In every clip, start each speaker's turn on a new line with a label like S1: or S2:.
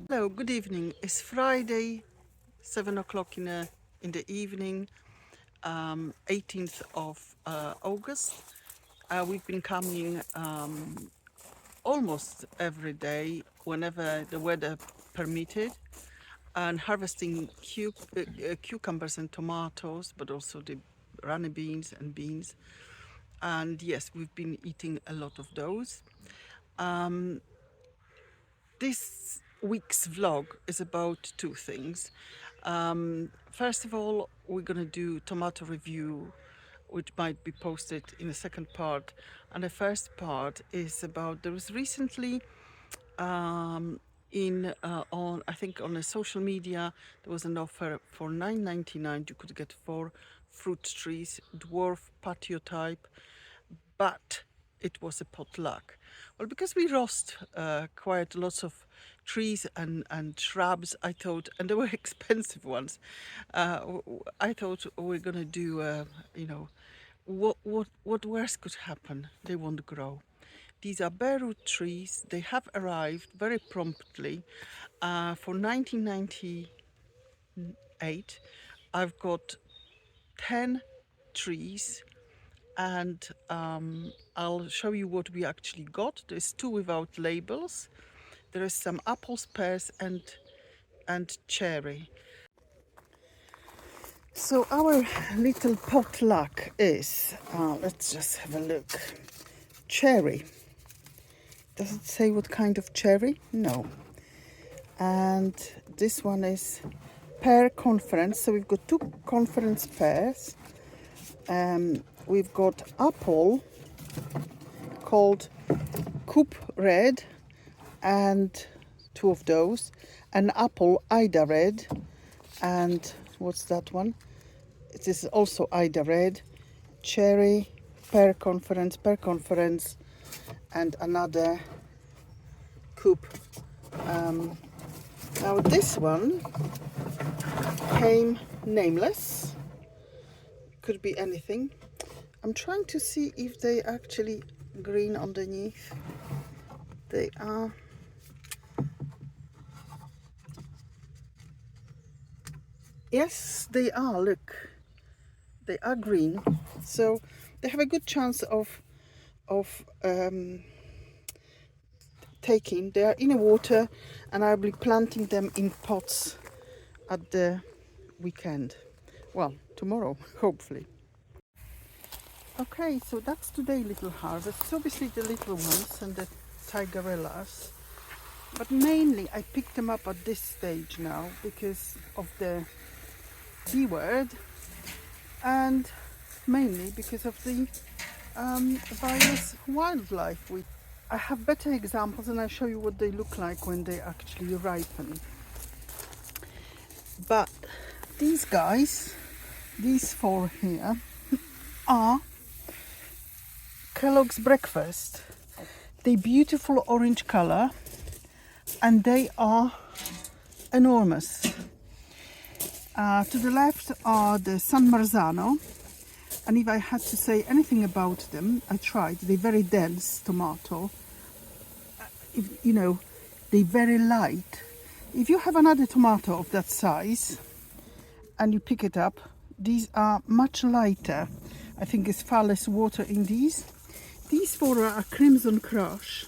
S1: Hello, good evening. It's Friday, 7 o'clock in the evening, 18th of August. We've been coming almost every day whenever the weather permitted and harvesting cucumbers and tomatoes, but also the runny beans and beans. And yes, we've been eating a lot of those. Um, this week's vlog is about two things. First of all, we're going to do tomato review, which might be posted in the second part. And the first part is about there was recently in on I think on the social media there was an offer for 9.99. You could get 4 fruit trees, dwarf patio type, but it was a potluck. Well, because we roast quite lots of trees and shrubs, I thought, and they were expensive ones. I thought we're gonna do, what worse could happen? They won't grow. These are bare root trees. They have arrived very promptly. For 1998, I've got 10 trees, and I'll show you what we actually got. There's 2 without labels. There is some apples, pears, and cherry. So our little potluck is, let's just have a look. Cherry. Does it say what kind of cherry? No. And this one is pear conference. So we've got 2 conference pears. We've got apple called Coupe Red, and 2 of those. An apple Ida Red, and what's that one? It is also Ida Red. Cherry, pear conference, and another Coupe. Now this one came nameless. Could be anything. I'm trying to see if they actually green underneath. They are. Yes, they are. Look, they are green. So they have a good chance of taking. They are in the water, and I'll be planting them in pots at the weekend. Well, tomorrow, hopefully. Okay, so that's today little harvest. It's obviously the little ones and the tigerellas, but mainly I picked them up at this stage now because of the B word, and mainly because of the various wildlife. I have better examples, and I'll show you what they look like when they actually ripen. But these guys, these 4 here, are Kellogg's breakfast. They beautiful orange color, and they are enormous. To the left are the San Marzano, and if I had to say anything about them, I tried. They're very dense tomato. They're very light. If you have another tomato of that size and you pick it up, these are much lighter. I think there's far less water in these. These 4 are Crimson Crush.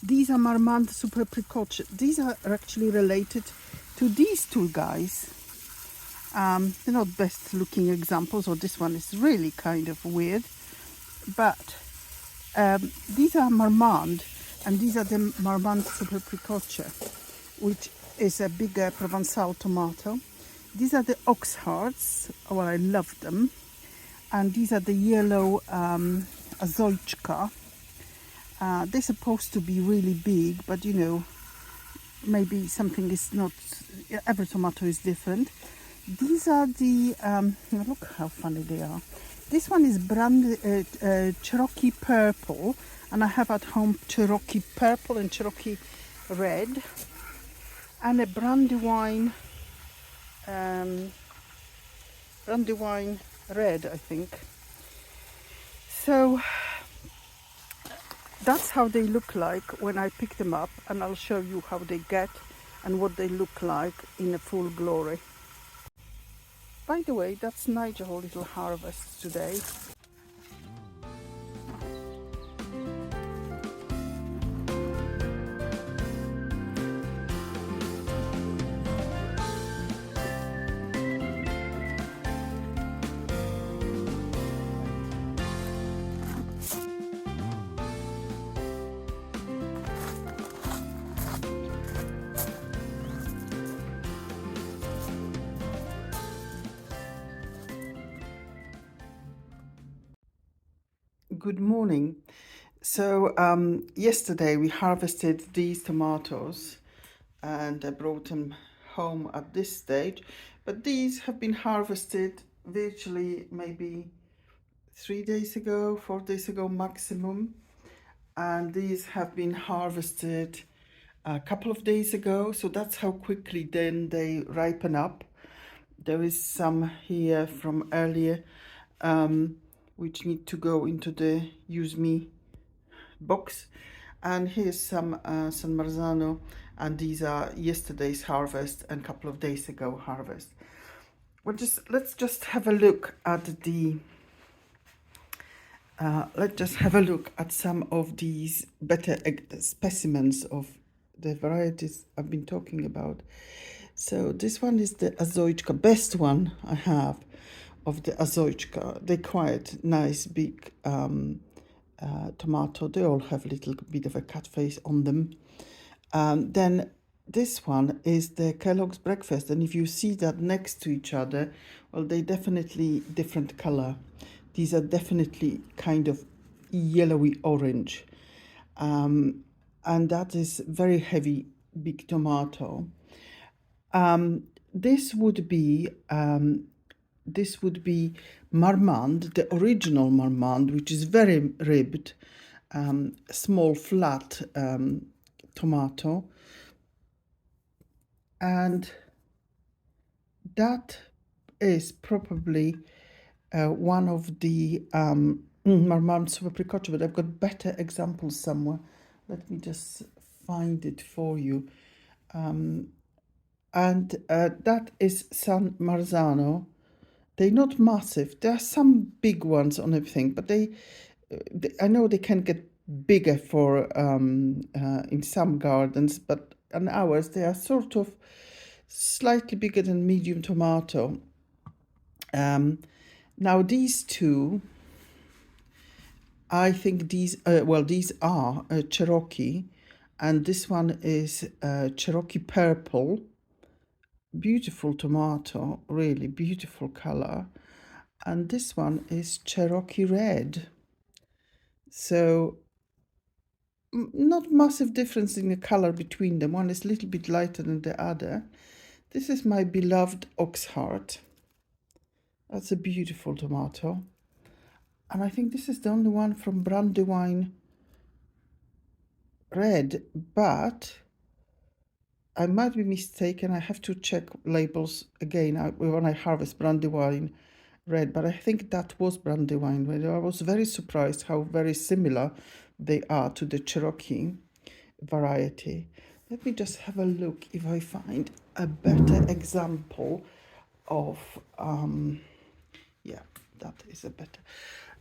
S1: These are Marmande Super Precoce. These are actually related to these 2 guys. They're not best looking examples, or this one is really kind of weird. But these are Marmande, and these are the Marmande Super Precoce, which is a bigger Provençal tomato. These are the Oxhearts. Well, I love them. And these are the yellow Azojka. They're supposed to be really big, but maybe something is not. Every tomato is different. These are the look how funny they are. This one is Cherokee purple, and I have at home Cherokee purple and Cherokee red, and a brandywine red, I think. So that's how they look like when I pick them up, and I'll show you how they get and what they look like in a full glory. By the way, that's Nigel's little harvest today. Good morning. So yesterday we harvested these tomatoes and I brought them home at this stage, but these have been harvested virtually maybe 3 days ago, 4 days ago maximum, and these have been harvested a couple of days ago, so that's how quickly then they ripen up. There is some here from earlier which need to go into the use me box, and here's some San Marzano, and these are yesterday's harvest and a couple of days ago harvest. Let's just have a look at the let's just have a look at some of these better specimens of the varieties I've been talking about. So this one is the Azoichka, best one I have of the Azoichka. They're quite nice, big tomato. They all have a little bit of a cut face on them. Then this one is the Kellogg's Breakfast, and if you see that next to each other, well, they definitely different color. These are definitely kind of yellowy orange, and that is very heavy, big tomato. This would be Marmande, the original Marmande, which is very ribbed, small flat tomato, and that is probably one of the Marmande Super Precoce, but I've got better examples somewhere. Let me just find it for you. And that is San Marzano. They're not massive. There are some big ones on everything, but they I know they can get bigger for in some gardens, but on ours they are sort of slightly bigger than medium tomato. Now these two, I think these are Cherokee, and this one is Cherokee purple. Beautiful tomato, really beautiful color, and this one is Cherokee red. So not massive difference in the color between them. One is a little bit lighter than the other. This is my beloved Oxheart. That's a beautiful tomato, and I think this is the only one from Brandywine red, but I might be mistaken. I have to check labels again when I harvest Brandywine red, but I think that was Brandywine red. I was very surprised how very similar they are to the Cherokee variety. Let me just have a look if I find a better example of yeah, that is a better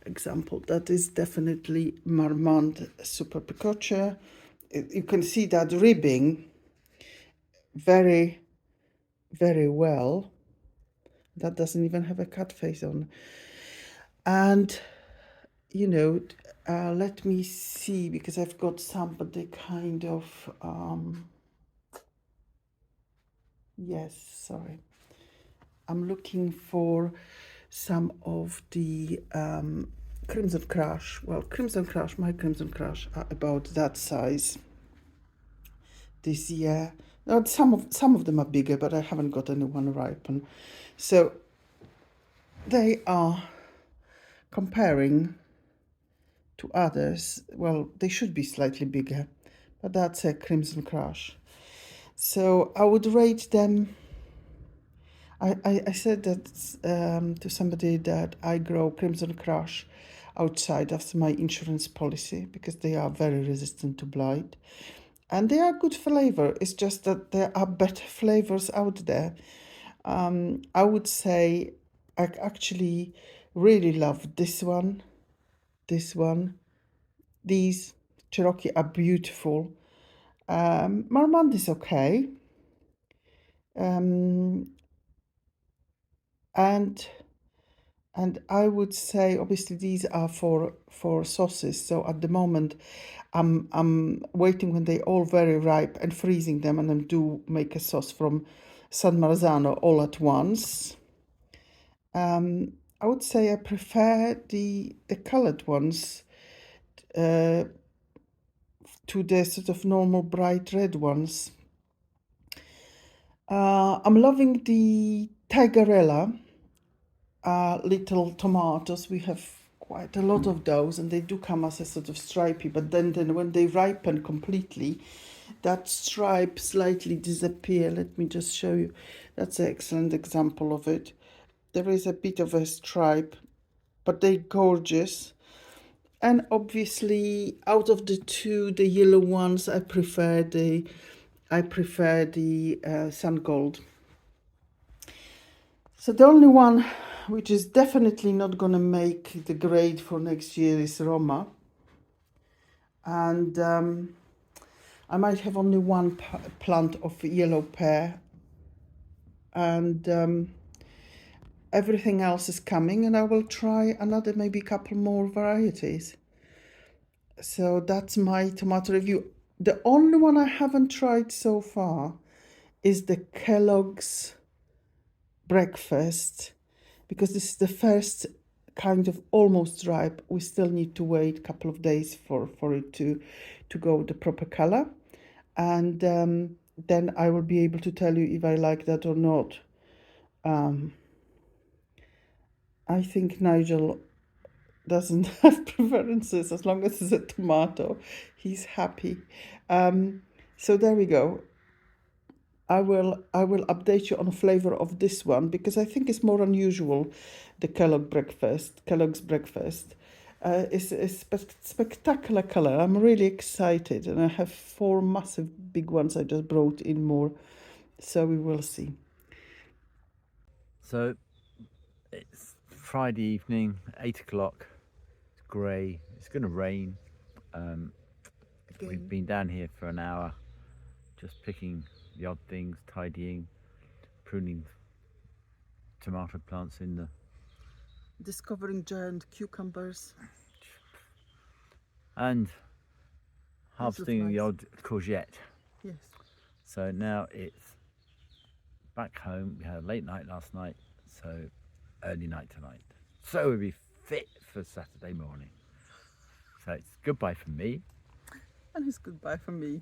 S1: example. That is definitely Marmande Super Precoce. You can see that ribbing very, very well. That doesn't even have a cut face on. And you know, let me see, because I've got some, but they kind of yes, sorry, I'm looking for some of the Crimson Crush. Well, Crimson Crush, my Crimson Crush are about that size this year. Now, some of them are bigger, but I haven't got anyone ripen. So they are comparing to others. Well, they should be slightly bigger, but that's a Crimson Crush. So I would rate them. I said that to somebody that I grow Crimson Crush outside. That's my insurance policy, because they are very resistant to blight. And they are good flavor. It's just that there are better flavors out there. I would say I actually really love this one, this one. These Cherokee are beautiful. Marmont is okay. And I would say, obviously, these are for sauces. So at the moment, I'm waiting when they all very ripe and freezing them, and then do make a sauce from San Marzano all at once. I would say I prefer the colored ones to the sort of normal bright red ones. I'm loving the Tigerella little tomatoes. We have quite a lot of those, and they do come as a sort of stripy, but then when they ripen completely, that stripe slightly disappear. Let me just show you. That's an excellent example of it. There is a bit of a stripe, but they're gorgeous. And obviously, out of the two, the yellow ones, I prefer the sun gold. So the only one which is definitely not going to make the grade for next year is Roma. And I might have only one plant of yellow pear. And everything else is coming, and I will try another, maybe couple more varieties. So that's my tomato review. The only one I haven't tried so far is the Kellogg's breakfast, because this is the first kind of almost ripe. We still need to wait a couple of days for it to go the proper color, and then I will be able to tell you if I like that or not. I think Nigel doesn't have preferences. As long as it's a tomato, he's happy. So there we go. I will update you on the flavor of this one, because I think it's more unusual. The Kellogg's breakfast. It's a spectacular color. I'm really excited, and I have 4 massive big ones I just brought in more, so we will see.
S2: So it's Friday evening, 8 o'clock. It's grey. It's going to rain. We've been down here for an hour, just picking the odd things, tidying, pruning tomato plants in the...
S1: Discovering giant cucumbers.
S2: And harvesting the odd courgette.
S1: Yes.
S2: So now it's back home. We had a late night last night, so early night tonight. So we'll be fit for Saturday morning. So it's goodbye from me.
S1: And it's goodbye from me.